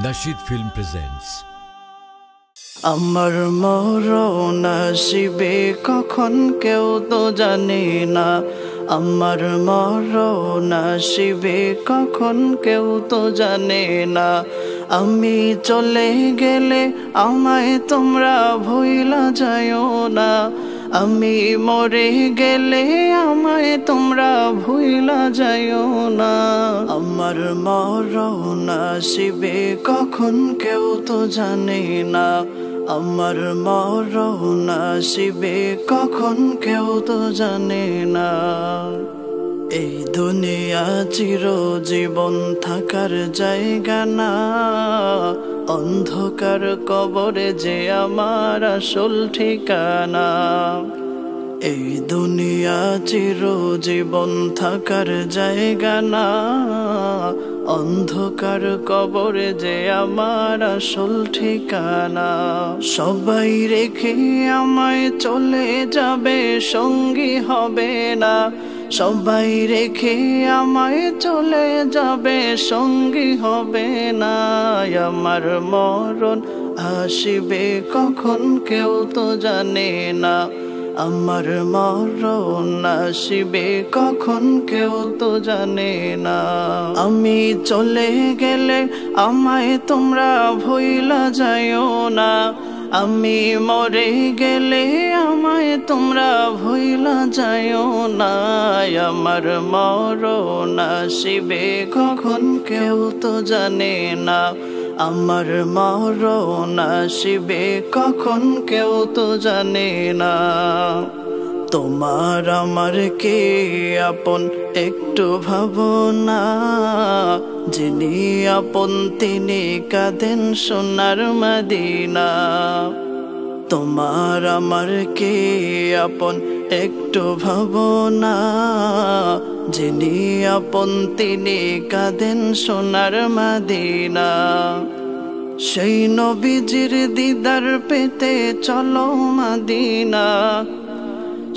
Nasheed Film presents আমার মরণ আসিবে কখন কেউ তো জানে না। আমার মরণ আসিবে কখন কেউ তো জানে না। আমি চলে গেলে আমায় তোমরা ভুইলা যায়ও না। আমি মরে গেলে আমায় তোমরা ভুইলা যায়ও না। আমার মরণ আসিবে কখন কেউ তো জানে না। আমার মরণ আসিবে কখন কেউ তো জানে না। এই দুনিয়া চিরজীবন থাকার জায়গা না। অন্ধকার কবরে যে আমার আসল ঠিকানা। এই দুনিয়া চিরজীবন থাকার জায়গা না। অন্ধকার কবরে যে আমার আসল ঠিকানা। সবাই রেখে আমায় চলে যাবে, সঙ্গী হবে না। সবাই রেখে আমায় চলে যাবে, সঙ্গী হবে না। আমার মরণ আসিবে কখন কেউ তো জানে না। আমার মরণ আসিবে কখন কেউ তো জানে না। আমি চলে গেলে আমায় তোমরা ভুইলা যায়ও না। আমি মরে গেলে আমায় তোমরা ভুইলা যায়ও না। আমার মরণ আসিবে কখন কেউ তো জানে না। আমার মরণ আসিবে কখন কেউ তো জানে না। তোমার আমার কে আপন একটু ভাবনা। যিনি আপন তিনি কাঁদেন সোনার মদিনা। তোমার আমার কে আপন একটু ভাবনা। যিনি আপন তিনি কাঁদেন সোনার মদিনা। সেই নবীজির দিদার পেতে চলো মদিনা।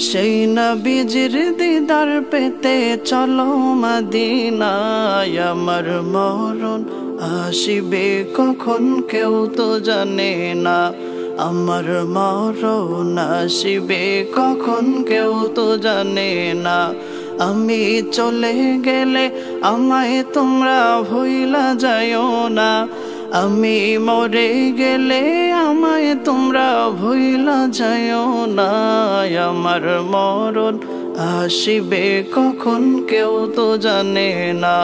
সেই নবীজির দিদার পেতে চলো মদিনা। আমার মরণ আসিবে কখন কেউ তো জানে না। আমার মরণ আসিবে কখন কেউ তো জানে না। আমি চলে গেলে আমায় তোমরা ভুইলা যায়ও না। আমি মরে গেলে আমায় তোমরা ভুইলা যায়ও না। আমার মরণ আসিবে কখন কেউ তো জানে না।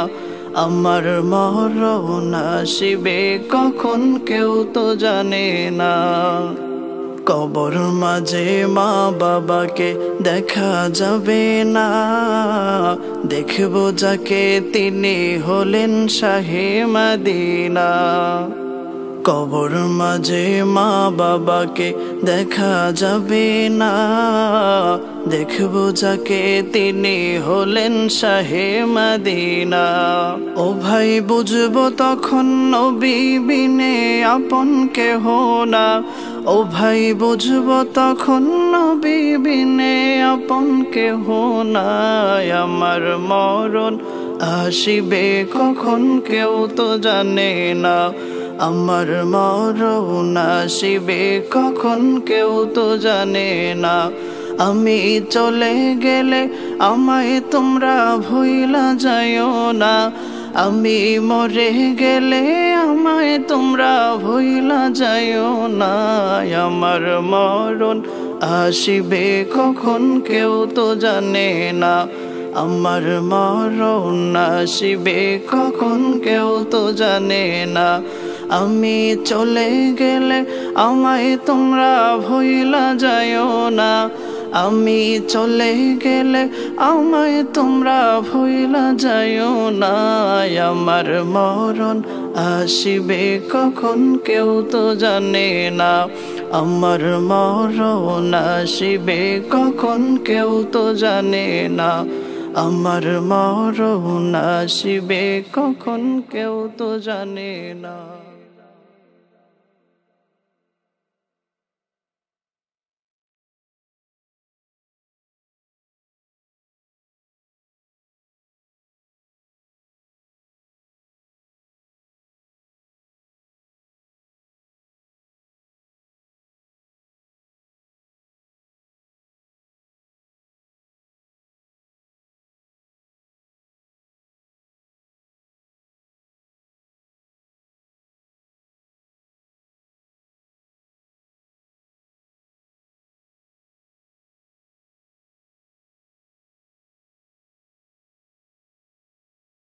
আমার মরণ আসিবে কখন কেউ তো জানে না। কবর মাঝে মা বাবাকে দেখা যাবে না। দেখব যাকে তিনি হলেন শাহে মদিনা। কবর মাঝে মা বাবাকে দেখা যাবে না। দেখব যাকে তিনি হলেন শাহে মদিনা। ও ভাই বুঝবো তখন নবী বিনে আপন কেহ না। ও ভাই বুঝবো তখন নবী বিনে আপন কেহ না। আমার মরণ আসিবে কখন কেউ তো জানে না। আমার মরণ আসিবে কখন কেউ তো জানে না। আমি চলে গেলে আমায় তোমরা ভুইলা যায়ও না। আমি মরে গেলে আমায় তোমরা ভুইলা যায়ও না। আমার মরণ আসিবে কখন কেউ তো জানে না। আমার মরণ আসিবে কখন কেউ তো জানে না। আমি চলে গেলে আমায় তোমরা ভুইলা যায়ও না। আমি চলে গেলে আমায় তোমরা ভুইলা যায়ও না। আমার মরণ আসিবে কখন কেউ তো জানে না। আমার মরণ আসিবে কখন কেউ তো জানে না। আমার মরণ আসিবে কখন কেউ তো জানে না।